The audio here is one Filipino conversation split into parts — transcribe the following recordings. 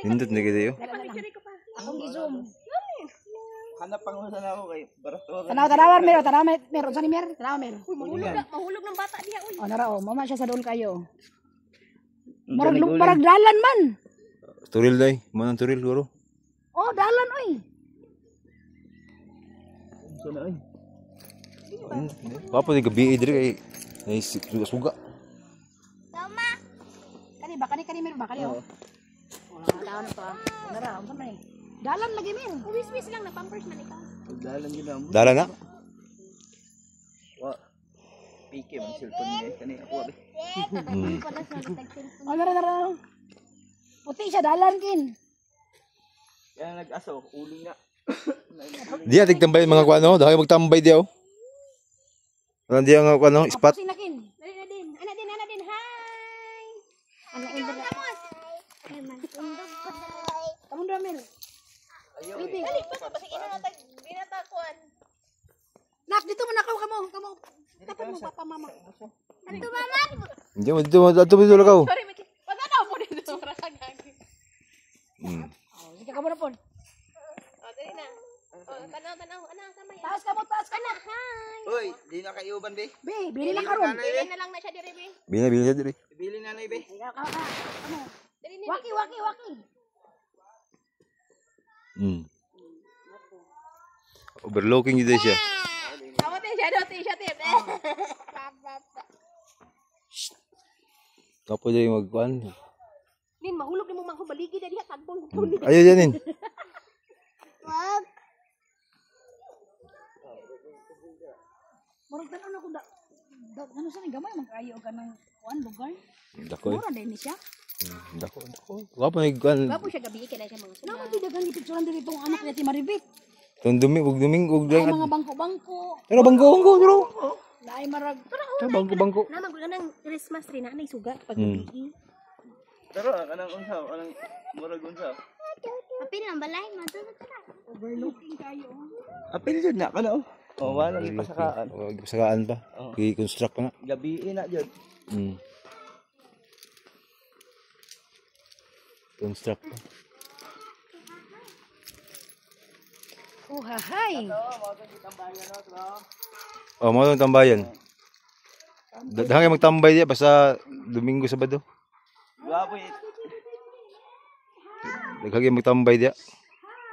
Hindot na kita yun. Akong gi-zoom. Hanap pangusan ako kay Barato. Tanaw meron sa ni mer. Tanaw mer. Mahulog ng bata diha uy. Oh nara oh, mama siya sa doon kayo. Marag dalan man. Turil day. Manang turil guro. Oh, dalan oy. Sana ay. Papa ni gabi diri kay suga. Tama. Kani mer ba kani oh. Oh, dalan to. Nara, unsa man eh. Dalan lagi mer. Wis lang na pampers man ikaw. Dalan gyud na. Dala na. Wa. Pike man cellphone ni kani ako abi. Oh, nara. Puti siya dalan kin. Kaya nag-aso uling na. Di atig tambay mga kuano, dahil magtambay di oh. Ano di ang kuano, spot. Sinakin. Ana din. Hi. Ano indra? Kamu mer. Ayo. Dali pa basta ino na tag binatakuan. Nak dito man ako kamo. Tapos mo papa mama. Ato mama. Hindi mo dito lakaw. Sorry Miki. Wag na po dito para kagagi. Oh, sige kamo na pon. Oh, dali na. Oh, tanaw ana kamay. Taas kamo. Ana, hi. Uy, di na kayuban be. Be, bili na karon. Bilhin na lang na siya dire be. Bili siya diri. Ibili na nay be. Ano? Dali ni. Waki. Overlooking yun siya. Tawat siya tip. Kapo dyan yung magkuhan. Nin mahulog ni mo mang baligi na diha tagbon. Ayaw dyanin. Wag. Murag tanan ako da. Ano sa ni gamay man kayo ka ng kuan lugar? Dako eh. Mura din ni siya. Dako. Kapo na yung Gapo siya gabi kay na siya mga Naman di dagang gipicturean diri tong anak niya ti Maribit. Itong duming, ug Ay dyan. mga bangko-bangko. Pero bangko, dito. Laay marag. Bangko. naman ko nang Christmas tree na nay suga pag gabi. Pero kanang unsaw, kanang murag unsaw. Apil ang balay mo tara. Overlooking kayo. Apil jud na kana oh. Oh, wala ni pasakaan. Pasakaan pa. I-construct pa na. Gabi na jud. Construct pa. Oh, hahay. Oh, mo itong tambayan. Dahil magtambay diya basta Domingo, Sabado. Gapo it. Daghang magtambay diya.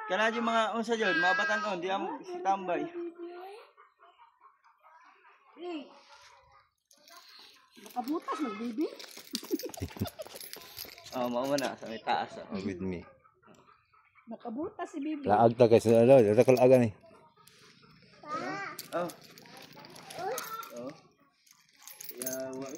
Kana yung mga unsa jud, mga batan-on di am si tambay. Nakabutas ng bibi. Oh, mao na sa may taas. With me. Nakabutas si bibi. Laag ta kay sa ano, data kalagan eh. Oh. Oh. Ya, wa.